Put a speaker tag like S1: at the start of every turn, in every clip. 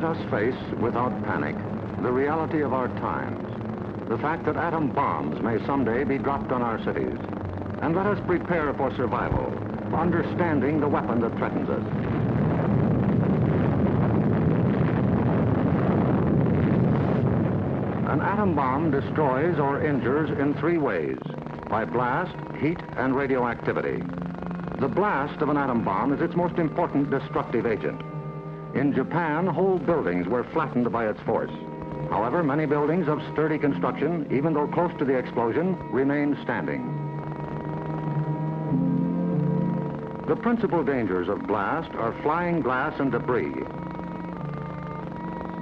S1: Let us face, without panic, the reality of our times. The fact that atom bombs may someday be dropped on our cities. And let us prepare for survival, understanding the weapon that threatens us. An atom bomb destroys or injures in three ways: by blast, heat, and radioactivity. The blast of an atom bomb is its most important destructive agent. In Japan, whole buildings were flattened by its force. However, many buildings of sturdy construction, even though close to the explosion, remained standing. The principal dangers of blast are flying glass and debris,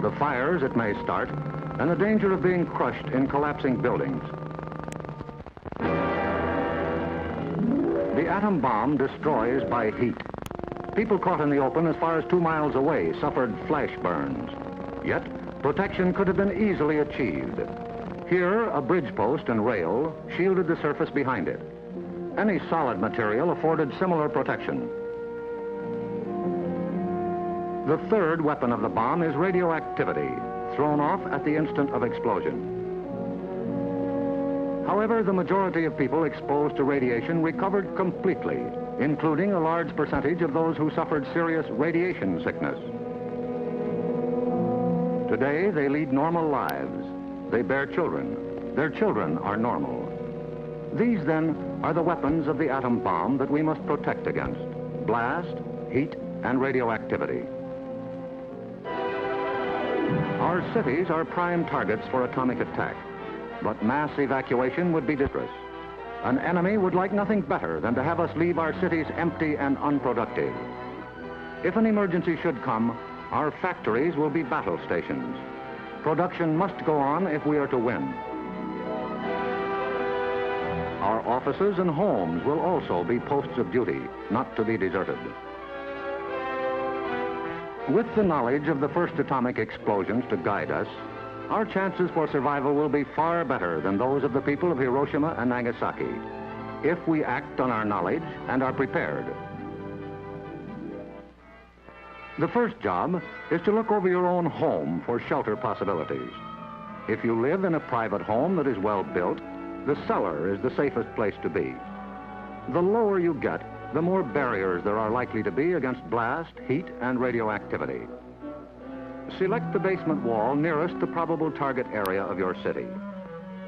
S1: the fires it may start, and the danger of being crushed in collapsing buildings. The atom bomb destroys by heat. People caught in the open as far as 2 miles away suffered flash burns. Yet, protection could have been easily achieved. Here, a bridge post and rail shielded the surface behind it. Any solid material afforded similar protection. The third weapon of the bomb is radioactivity, thrown off at the instant of explosion. However, the majority of people exposed to radiation recovered completely, including a large percentage of those who suffered serious radiation sickness. Today, they lead normal lives. They bear children. Their children are normal. These, then, are the weapons of the atom bomb that we must protect against: blast, heat, and radioactivity. Our cities are prime targets for atomic attack, but mass evacuation would be dangerous. An enemy would like nothing better than to have us leave our cities empty and unproductive. If an emergency should come, our factories will be battle stations. Production must go on if we are to win. Our offices and homes will also be posts of duty, not to be deserted. With the knowledge of the first atomic explosions to guide us, our chances for survival will be far better than those of the people of Hiroshima and Nagasaki, if we act on our knowledge and are prepared. The first job is to look over your own home for shelter possibilities. If you live in a private home that is well built, the cellar is the safest place to be. The lower you get, the more barriers there are likely to be against blast, heat, and radioactivity. Select the basement wall nearest the probable target area of your city.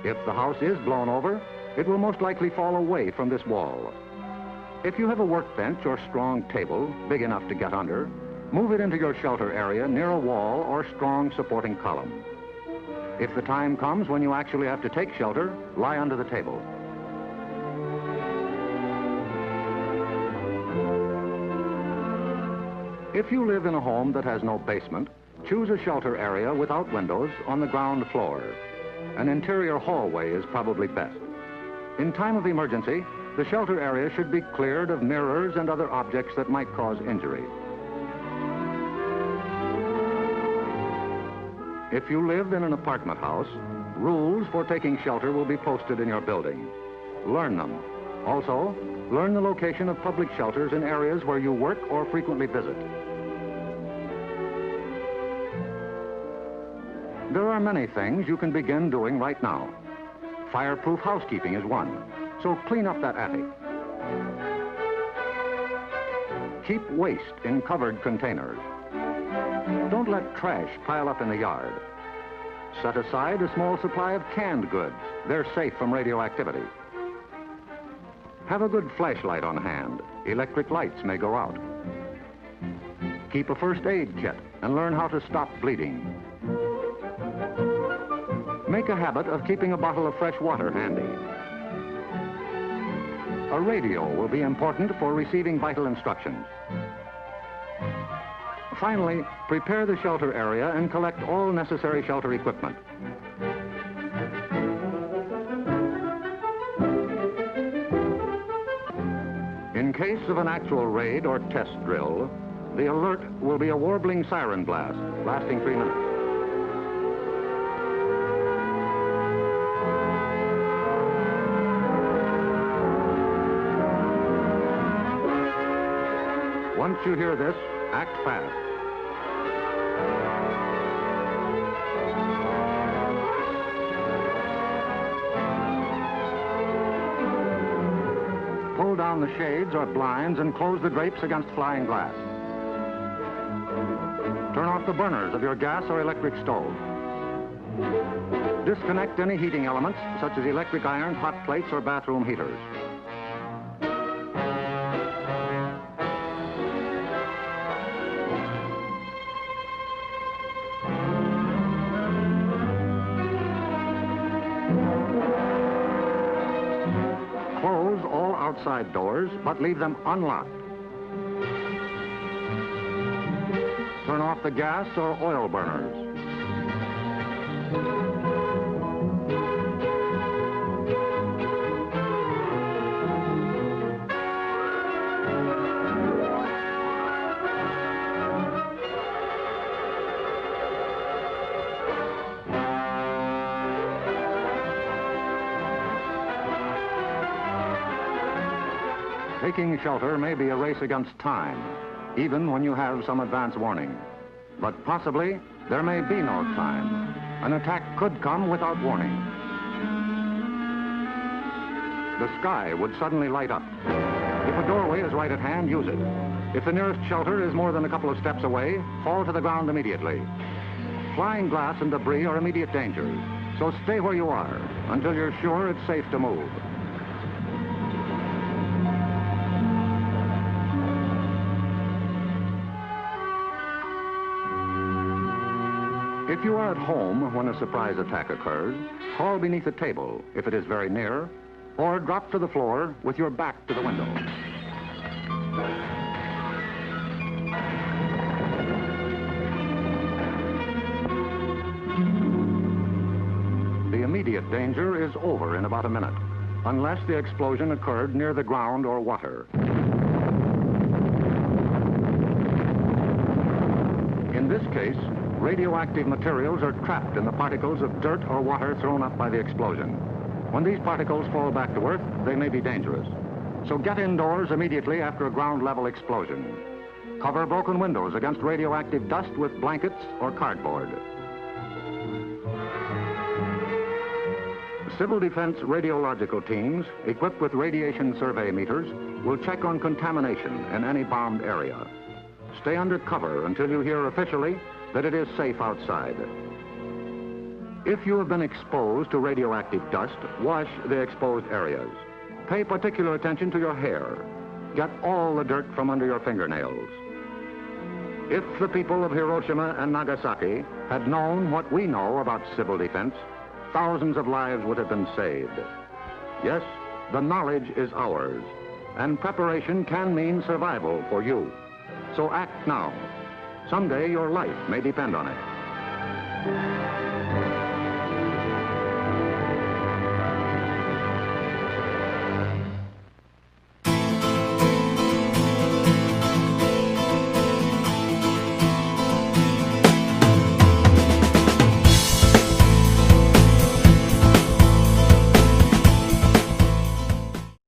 S1: If the house is blown over, it will most likely fall away from this wall. If you have a workbench or strong table big enough to get under, move it into your shelter area near a wall or strong supporting column. If the time comes when you actually have to take shelter, lie under the table. If you live in a home that has no basement, choose a shelter area without windows on the ground floor. An interior hallway is probably best. In time of emergency, the shelter area should be cleared of mirrors and other objects that might cause injury. If you live in an apartment house, rules for taking shelter will be posted in your building. Learn them. Also, learn the location of public shelters in areas where you work or frequently visit. There are many things you can begin doing right now. Fireproof housekeeping is one, so clean up that attic. Keep waste in covered containers. Don't let trash pile up in the yard. Set aside a small supply of canned goods. They're safe from radioactivity. Have a good flashlight on hand. Electric lights may go out. Keep a first aid kit and learn how to stop bleeding. Make a habit of keeping a bottle of fresh water handy. A radio will be important for receiving vital instructions. Finally, prepare the shelter area and collect all necessary shelter equipment. In case of an actual raid or test drill, the alert will be a warbling siren blast lasting 3 minutes. Once you hear this, act fast. down the shades or blinds and close the drapes against flying glass. Turn off the burners of your gas or electric stove. Disconnect any heating elements, such as electric irons, hot plates, or bathroom heaters. Close all outside doors, but leave them unlocked. Turn off the gas or oil burners. Taking shelter may be a race against time, even when you have some advance warning. But possibly, there may be no time. An attack could come without warning. The sky would suddenly light up. If a doorway is right at hand, use it. If the nearest shelter is more than a couple of steps away, fall to the ground immediately. Flying glass and debris are immediate dangers, so stay where you are until you're sure it's safe to move. If you are at home when a surprise attack occurs, crawl beneath a table if it is very near, or drop to the floor with your back to the window. The immediate danger is over in about a minute, unless the explosion occurred near the ground or water. In this case, radioactive materials are trapped in the particles of dirt or water thrown up by the explosion. When these particles fall back to Earth, they may be dangerous. So get indoors immediately after a ground-level explosion. Cover broken windows against radioactive dust with blankets or cardboard. Civil defense radiological teams, equipped with radiation survey meters, will check on contamination in any bombed area. Stay under cover until you hear officially that it is safe outside. If you have been exposed to radioactive dust, wash the exposed areas. Pay particular attention to your hair. Get all the dirt from under your fingernails. If the people of Hiroshima and Nagasaki had known what we know about civil defense, thousands of lives would have been saved. Yes, the knowledge is ours, and preparation can mean survival for you. So act now. Someday your life may depend on it.